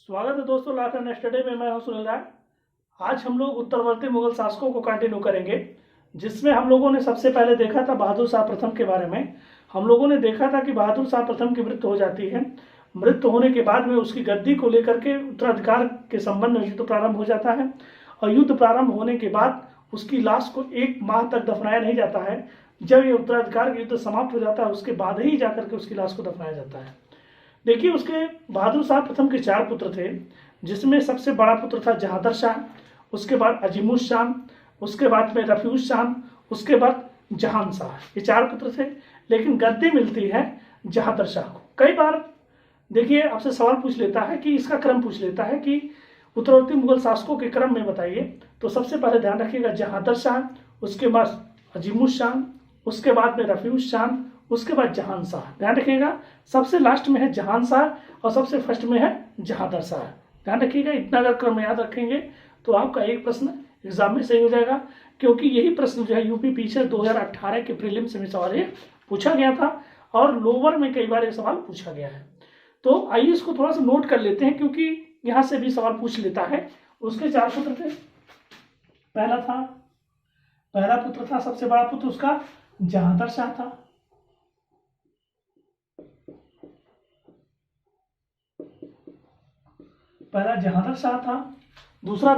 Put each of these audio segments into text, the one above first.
स्वागत है दोस्तों लाइफ एंड स्टडी में। मैं हूं सुनील राय। आज हम लोग उत्तरवर्ती मुगल शासकों को कंटिन्यू करेंगे, जिसमें हम लोगों ने सबसे पहले देखा था बहादुर शाह प्रथम के बारे में। हम लोगों ने देखा था कि बहादुर शाह प्रथम की मृत्यु हो जाती है। मृत्यु होने के बाद में उसकी गद्दी को लेकर के उत्तराधिकार के संबंध में युद्ध प्रारंभ हो जाता है, और युद्ध प्रारंभ होने के बाद उसकी लाश को 1 माह तक दफनाया नहीं जाता है। जब ये उत्तराधिकार का युद्ध समाप्त हो जाता है उसके बाद ही जाकर के उसकी लाश को दफनाया जाता है। देखिए, उसके बहादुर शाह प्रथम के 4 पुत्र थे, जिसमें सबसे बड़ा पुत्र था जहादर शाह, उसके बाद अजीमुस शाह, उसके बाद में रफीउस शाह, उसके बाद जहान शाह। ये 4 पुत्र थे, लेकिन गद्दी मिलती है जहादर शाह को। कई बार देखिए आपसे सवाल पूछ लेता है कि इसका क्रम पूछ लेता है कि उत्तरवर्ती मुगल शासकों के क्रम में बताइए। तो सबसे पहले ध्यान रखिएगा जहादर शाह, उसके बाद अजीमुस शाह, उसके बाद में रफीउस शाह, उसके बाद जहान शाह। ध्यान रखिएगा सबसे लास्ट में है जहान शाह और सबसे फर्स्ट में है जहादर शाह। ध्यान रखिएगा, इतना अगर क्रम याद रखेंगे तो आपका एक प्रश्न एग्जाम में सही हो जाएगा, क्योंकि यही प्रश्न जो है यूपी पीछे 2018 के प्रीलिम्स में सवाल ये पूछा गया था, और लोअर में कई बार ये सवाल पूछा गया है। तो आइए इसको थोड़ा सा नोट कर लेते हैं, क्योंकि यहाँ से भी सवाल पूछ लेता है। उसके 4 पुत्र थे। पहला पुत्र था सबसे बड़ा पुत्र उसका जहादर शाह था। पहला जहादर शाह था। दूसरा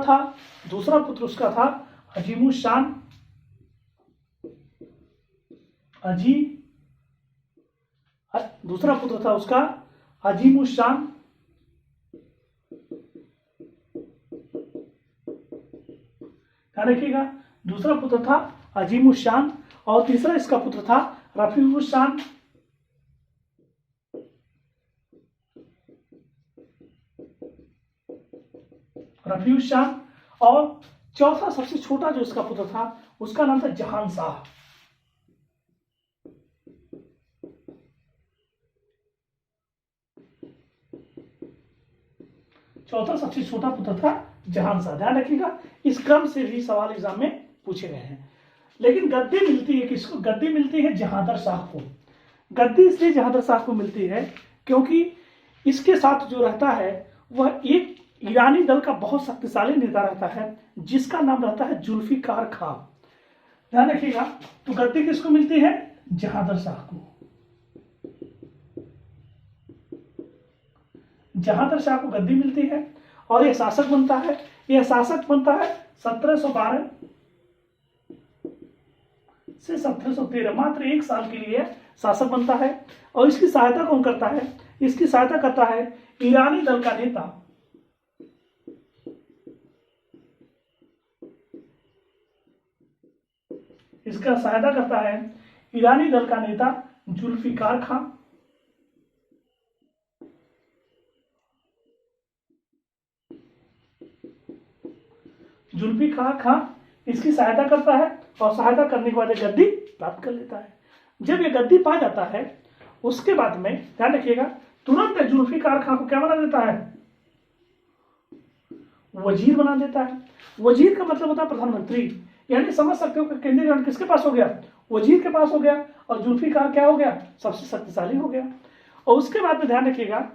पुत्र उसका था अजीमुस शाह। दूसरा पुत्र था उसका अजीमुस शाह। ध्यान रखिएगा, दूसरा पुत्र था अजीमुस शाह, और तीसरा इसका पुत्र था रफीउस शाह। रफीउस शाह, और चौथा सबसे छोटा जो इसका पुत्र था उसका नाम था जहान शाह। चौथा सबसे छोटा पुत्र था जहान शाह। ध्यान रखिएगा, इस क्रम से भी सवाल एग्जाम में पूछे गए हैं। लेकिन गद्दी मिलती है किसको? गद्दी मिलती है जहादर शाह को। गद्दी इसलिए जहादर शाह को मिलती है क्योंकि इसके साथ जो रहता है वह एक ईरानी दल का बहुत शक्तिशाली नेता रहता है, जिसका नाम रहता है जुल्फिकार खां। ध्यान रखिएगा, तो गद्दी किसको मिलती है? जहादर शाह को। जहादर शाह को गद्दी मिलती है, और यह शासक बनता है। 1712 से 1713, मात्र 1 साल के लिए शासक बनता है। और इसकी सहायता कौन करता है? इसकी सहायता करता है ईरानी दल का नेता जुल्फिकार खां। जुल्फिकार खां इसकी सहायता करता है, और सहायता करने के बाद गद्दी प्राप्त कर लेता है। जब ये गद्दी पा जाता है उसके बाद में ध्यान रखिएगा, तुरंत जुल्फिकार खां को क्या बना देता है? वजीर बना देता है। वजीर का मतलब होता है प्रधानमंत्री, यानी समझ सकते हो कि केंद्रीय गवर्नमेंट किसके पास हो गया? वजीर के पास हो गया। और जुल्फिकार क्या हो गया? सबसे शक्तिशाली हो गया। और उसके बाद में ध्यान रखिएगा,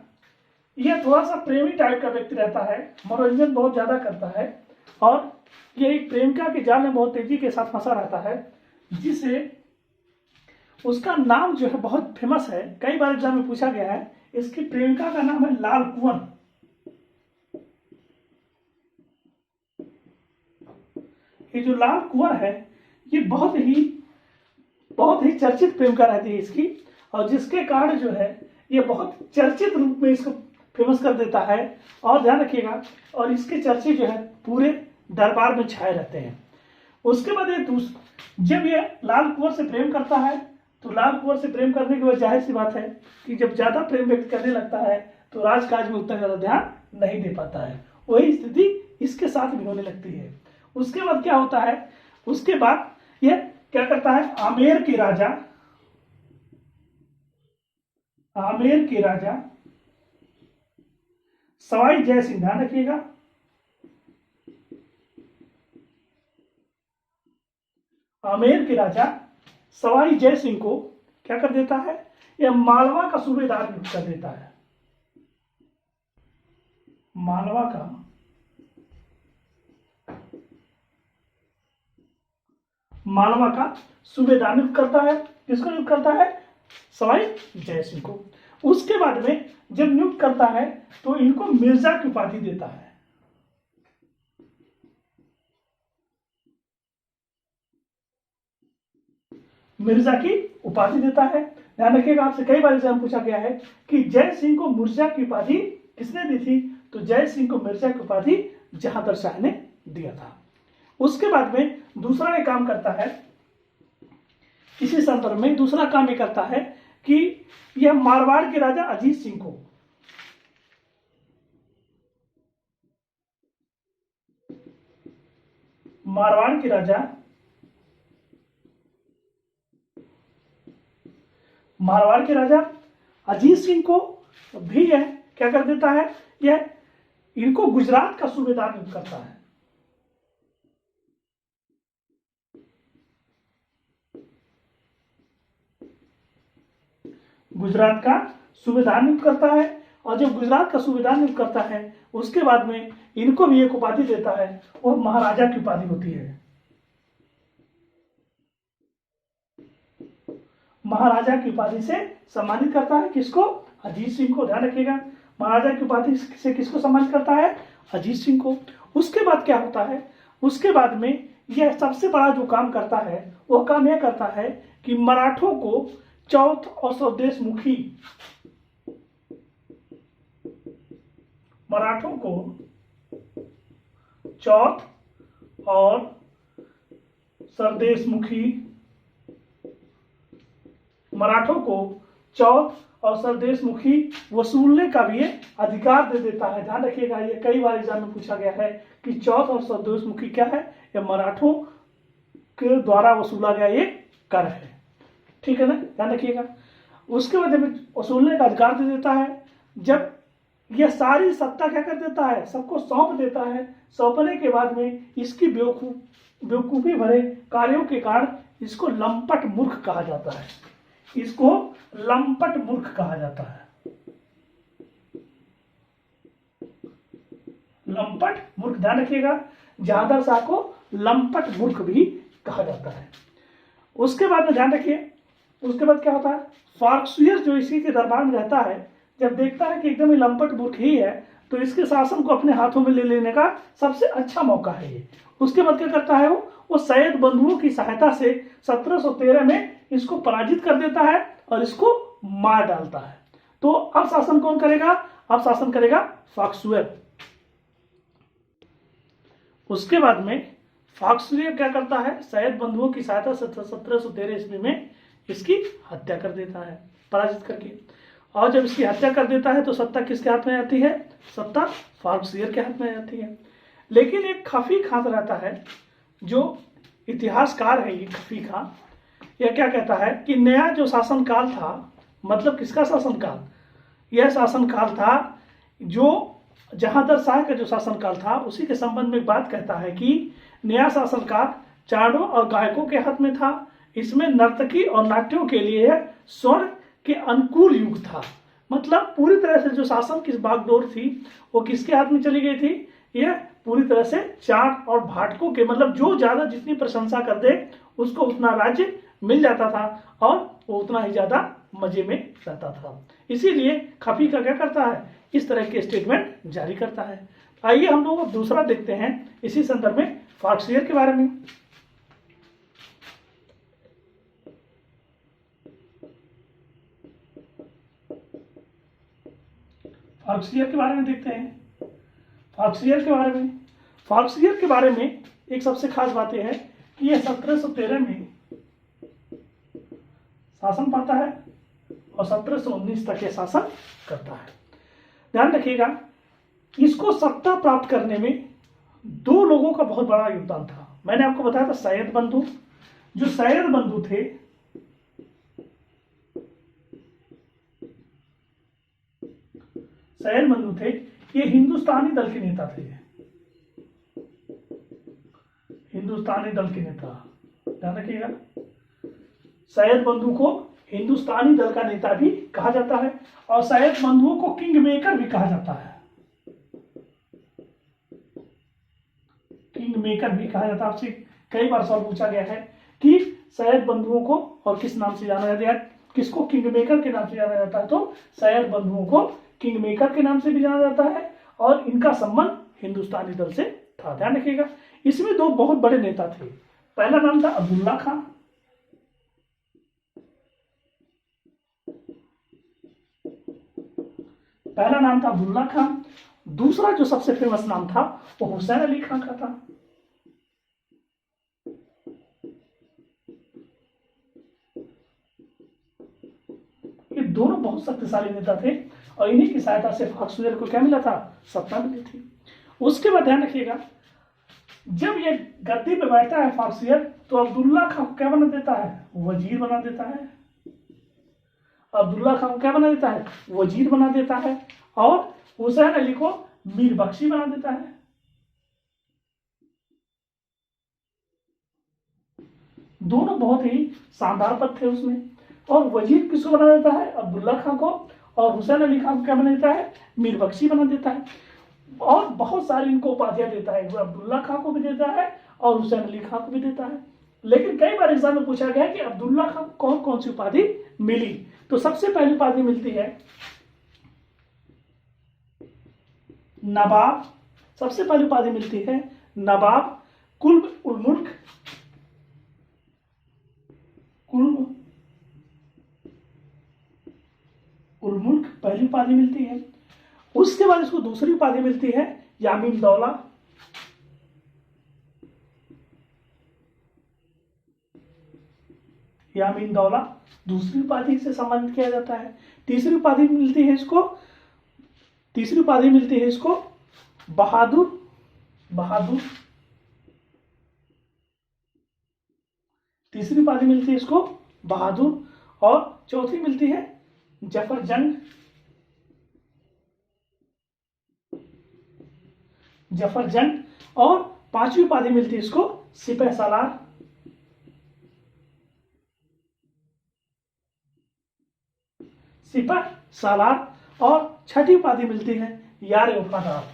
यह थोड़ा सा प्रेमी टाइप का व्यक्ति रहता है, मनोरंजन बहुत ज्यादा करता है, और यह एक प्रेमिका के जाल में बहुत तेजी के साथ फंसा रहता है, जिसे उसका नाम जो है बहुत फेमस है, कई बार एग्जाम में पूछा गया है। इसकी प्रेमिका का नाम है लाल कुंवर। ये जो लाल कुंवर है ये बहुत ही चर्चित प्रेमिका रहती है इसकी, और जिसके कारण जो है ये बहुत चर्चित रूप में इसको फेमस कर देता है। और ध्यान रखिएगा, और इसके चर्चे जो है पूरे दरबार में छाए रहते हैं। उसके बाद जब ये लाल कुंवर से प्रेम करता है, तो लाल कुंवर से प्रेम करने के बाद जाहिर सी बात है कि जब ज्यादा प्रेम व्यक्त करने लगता है तो राजकाज में उतना ज्यादा ध्यान नहीं दे पाता है। वही स्थिति इसके साथ भी होने लगती है। उसके बाद क्या होता है? उसके बाद यह क्या करता है? आमेर के राजा सवाई जय सिंह, ध्यान रखिएगा, आमेर के राजा सवाई जय सिंह को क्या कर देता है? यह मालवा का सूबेदार नियुक्त कर देता है। मालवा का सूबेदार नियुक्त करता है। किसको नियुक्त करता है? सवाई जय सिंह को। उसके बाद में जब नियुक्त करता है तो इनको मिर्जा की उपाधि देता है। मिर्जा की उपाधि देता है। ध्यान रखिएगा, आपसे कई बार एग्जाम पूछा गया है कि जय सिंह को मिर्जा की उपाधि किसने दी थी? तो जय सिंह को मिर्जा की उपाधि जहांगीर शाह ने दिया था। उसके बाद में दूसरा ये काम करता है, इसी संदर्भ में दूसरा काम ये करता है कि यह मारवाड़ के राजा अजीत सिंह को मारवाड़ के राजा अजीत सिंह को भी यह क्या कर देता है? यह इनको गुजरात का सूबेदार नियुक्त करता है। गुजरात का सूबेदार नियुक्त करता है। और जब गुजरात का सूबेदार नियुक्त करता है उसके बाद में इनको भी एक उपाधि देता है, वो महाराजा की उपाधि होती है। महाराजा की उपाधि से सम्मानित करता है। किसको? अजीत सिंह को। ध्यान रखिएगा, महाराजा की उपाधि से किसको सम्मानित करता है? अजीत सिंह को। उसके बाद क्या होता है? उसके बाद में यह सबसे बड़ा जो काम करता है वो काम यह करता है कि मराठों को चौथ और स्वदेशमुखी और सरदेशमुखी वसूलने का भी ये अधिकार दे देता है। ध्यान रखिएगा, ये कई बार एग्जाम में पूछा गया है कि चौथ और सरदेशमुखी क्या है? ये मराठों के द्वारा वसूला गया ये कर है। ठीक है ना, ध्यान रखिएगा। उसके बाद जब वसूलने का अधिकार दे देता है, जब यह सारी सत्ता क्या कर देता है? सबको सौंप देता है। सौंपने के बाद में इसकी बेवकूफी भरे कार्यों के कारण इसको लंपट मूर्ख कहा जाता है। इसको लंपट मूर्ख कहा जाता है। लंपट मूर्ख, ध्यान रखिएगा, जहांगीर शाह को लंपट मूर्ख भी कहा जाता है। उसके बाद में ध्यान रखिए, उसके बाद क्या होता है? फार्क्सुयर जो इसी के दरबार में रहता है, जब देखता है कि एकदम ही लंपट मूर्ख ही है तो इसके शासन को अपने हाथों में ले लेने का सबसे अच्छा मौका है ये। उसके बाद क्या करता है? वो सैयद बंधुओं की सहायता से 1713 में इसको पराजित कर देता है और इसको मार डालता है। तो अब शासन कौन करेगा? अब शासन करेगा फार्क्सुयर। उसके बाद में फार्क्सुयर क्या करता है? सैयद बंधुओं की सहायता से 1713 ईस्वी में इसकी हत्या कर देता है, पराजित करके। और जब इसकी हत्या कर देता है तो सत्ता किसके हाथ में आती है? सत्ता फार्क्सुयर के हाथ में आती है। लेकिन एक खफी खां रहता है, जो इतिहासकार है ये खफी खां, यह क्या कहता है कि नया जो शासनकाल था, मतलब किसका शासनकाल? यह शासनकाल था जो जहांगीर शाह का जो शासनकाल था उसी के संबंध में बात कहता है कि नया शासनकाल चाणों और गायकों के हाथ में था। इसमें नर्तकी और नाट्यों के लिए स्वर्ण के अनुकूल युग था। मतलब पूरी तरह से जो शासन की बागडोर थी वो किसके हाथ में चली गई थी? यह पूरी तरह से चाट और भाटकों के, मतलब जो ज्यादा जितनी प्रशंसा कर दे उसको उतना राज्य मिल जाता था और वो उतना ही ज्यादा मजे में रहता था। इसीलिए खफी का क्या करता है? इस तरह के स्टेटमेंट जारी करता है। आइए हम लोग दूसरा देखते हैं इसी संदर्भ में फार्क्सुयर के बारे में। फार्क्सुयर के बारे में देखते हैं। फार्क्सुयर के बारे में एक सबसे खास बात यह है कि यह 1713 में शासन पाता है और 1719 तक यह शासन करता है। ध्यान रखिएगा, इसको सत्ता प्राप्त करने में दो लोगों का बहुत बड़ा योगदान था। मैंने आपको बताया था सैयद बंधु। जो सैयद बंधु थे, ये हिंदुस्तानी दल के नेता थे। ध्यान रखिएगा, सैयद बंधु को हिंदुस्तानी दल का नेता भी कहा जाता है और सैयद बंधुओं को किंग मेकर भी कहा जाता है। किंग मेकर भी कहा जाता है। आपसे कई बार सवाल पूछा गया है कि सैयद बंधुओं को और किस नाम से जाना जाता है, किसको किंग मेकर के नाम से जाना जाता है, तो सैयद बंधुओं को किंग मेकर के नाम से भी जाना जाता है और इनका संबंध हिंदुस्तानी दल से था। ध्यान रखिएगा। इसमें दो बहुत बड़े नेता थे। पहला नाम था अब्दुल्ला खां, पहला नाम था अब्दुल्ला खां। दूसरा जो सबसे फेमस नाम था वो हुसैन अली खां का था। ये दोनों बहुत शक्तिशाली नेता थे और इन्हीं की सहायता से फाक्सुयर को क्या मिला था, सत्ता मिली थी। उसके बाद ध्यान रखिएगा, जब ये गद्दी पे बैठता है फाक्सुयर तो अब्दुल्ला खां को क्या बना देता है, वजीर बना देता है। अब्दुल्ला खां को क्या बना देता है, वजीर बना देता है और हुसैन अली को मीर बख्शी बना देता है। दोनों बहुत ही शानदार पद थे उसमें। और वजीर किसको बना देता है, अब्दुल्ला खां को, और हुसैन अली खां को क्या बना देता है, मीर बख्शी बना देता है। और बहुत सारी इनको उपाधियां देता है, अब्दुल्ला खां को भी देता है और हुसैन अली खां को भी देता है। लेकिन कई बार एग्जाम में पूछा गया कि अब्दुल्ला खां को कौन कौन सी उपाधि मिली। तो सबसे पहली उपाधि मिलती है नवाब, सबसे पहली उपाधि मिलती है नवाब कुल्ब उल मुल्क, कुल्ब उल मुल्क पहली उपाधि मिलती है। उसके बाद इसको दूसरी उपाधि मिलती है यामीन दौला, यामीन दौला दूसरी उपाधि से संबंधित किया जाता है। तीसरी उपाधि मिलती है इसको, तीसरी उपाधि मिलती है इसको बहादुर, बहादुर, तीसरी उपाधि मिलती है इसको बहादुर। और चौथी मिलती है जफर जंग, जफर जंग। और पांचवी उपाधि मिलती है इसको सिपह सालार, सिपह सालार। और छठी उपाधि मिलती है यार वफादार,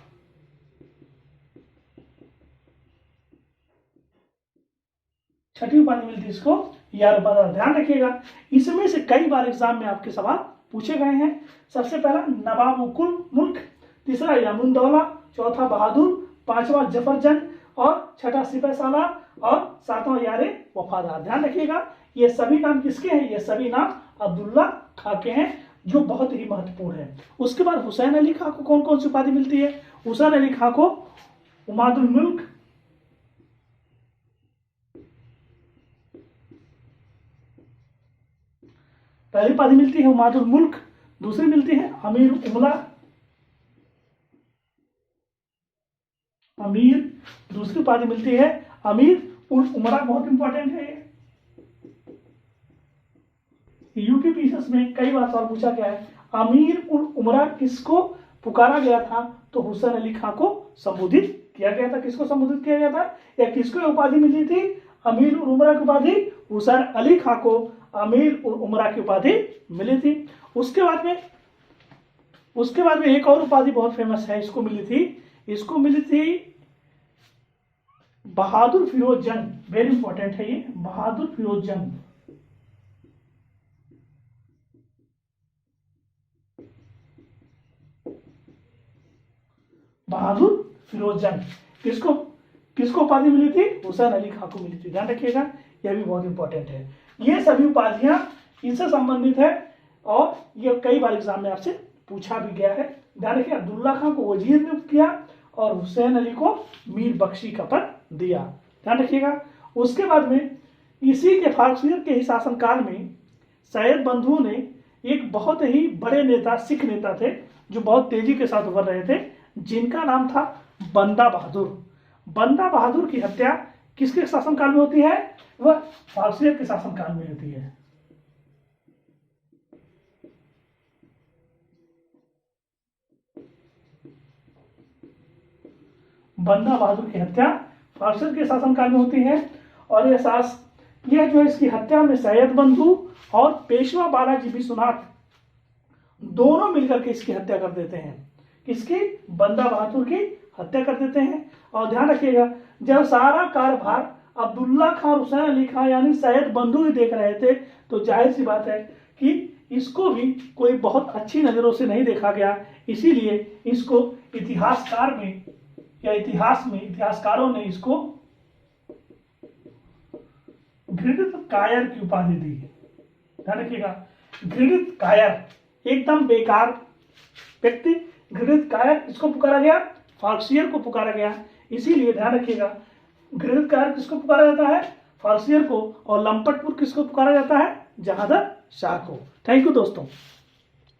छठी उपाधि मिलती है इसको यार वफादार। ध्यान रखिएगा, इसमें से कई बार एग्जाम में आपके सवाल पूछे गए हैं। सबसे पहला नवाब कुल मुल्क, तीसरा यामीन दौला, चौथा बहादुर, पांचवा जफर जंग और छठा सिपह सालार और सातवां यारे वफादार। ध्यान रखिएगा, ये सभी नाम किसके हैं, ये सभी नाम अब्दुल्ला खां के हैं, जो बहुत ही महत्वपूर्ण है। उसके बाद हुसैन अली खां को कौन कौन सी उपाधि मिलती है, हुसैन अली खां को उमादुल मुल्क, पहली उपाधि मिलती है उमादुल मुल्क, दूसरी मिलती है अमीर उमरा, अमीर, दूसरी उपाधि मिलती है अमीर उल उमरा, बहुत इंपॉर्टेंट है ये। यूपीपीएससी में कई बार सवाल पूछा गया है, अमीर उल उमरा किसको पुकारा गया था, तो हुसैन अली खां को संबोधित किया गया था। किसको संबोधित किया गया था या किसको उपाधि मिली थी, अमीर उल उमरा की उपाधि हुसैन अली खां को अमीर उल उमरा की उपाधि मिली थी। उसके बाद में एक और उपाधि बहुत फेमस है, इसको मिली थी बहादुर फिरोज जंग, वेरी इंपॉर्टेंट है ये, बहादुर फिरोज जंग। बहादुर फिरोज जंग किसको उपाधि मिली थी, हुसैन अली खां को मिली थी। ध्यान रखिएगा, यह भी बहुत इंपॉर्टेंट है। ये सभी उपाधियां इनसे संबंधित है और ये कई बार एग्जाम में आपसे पूछा भी गया है। ध्यान रखिए, अब्दुल्ला खां को वजीर नियुक्त किया और हुसैन अली को मीर बख्शी का पद दिया। ध्यान रखिएगा। उसके बाद में इसी के फारसियत के ही शासनकाल में सैयद बंधुओं ने एक बहुत ही बड़े नेता, सिख नेता थे जो बहुत तेजी के साथ उभर रहे थे, जिनका नाम था बंदा बहादुर। बंदा बहादुर की हत्या किसके शासनकाल में होती है, वह फारसियत के शासनकाल में होती है। बंदा बहादुर की हत्या फारसियत के शासनकाल में होती है और यह जो इसकी हत्या में सैयद बंधु और पेशवा बालाजी विश्वनाथ दोनों मिलकर के इसकी हत्या कर देते हैं। किसकी, बंदा बहादुर की हत्या कर देते हैं। और ध्यान रखिएगा, जब सारा कार्यभार अब्दुल्ला खां और हुसैन अली खां यानी सैयद बंधु ही देख रहे थे, तो जाहिर सी बात है कि इसको भी कोई बहुत अच्छी नज़रों से नहीं देखा गया। इसीलिए इसको इतिहासकार में या इतिहास में इतिहासकारों ने इसको घृणित कायर की उपाधि दी है। ध्यान रखिएगा, घृणित कायर एकदम बेकार व्यक्ति, घृणित कायर इसको पुकारा गया, फार्सियर को पुकारा गया। इसीलिए ध्यान रखिएगा, घृणित कायर किसको पुकारा जाता है? फार्सियर को। और लंपटपुर किसको पुकारा जाता है? जहादर शाह को। थैंक यू दोस्तों।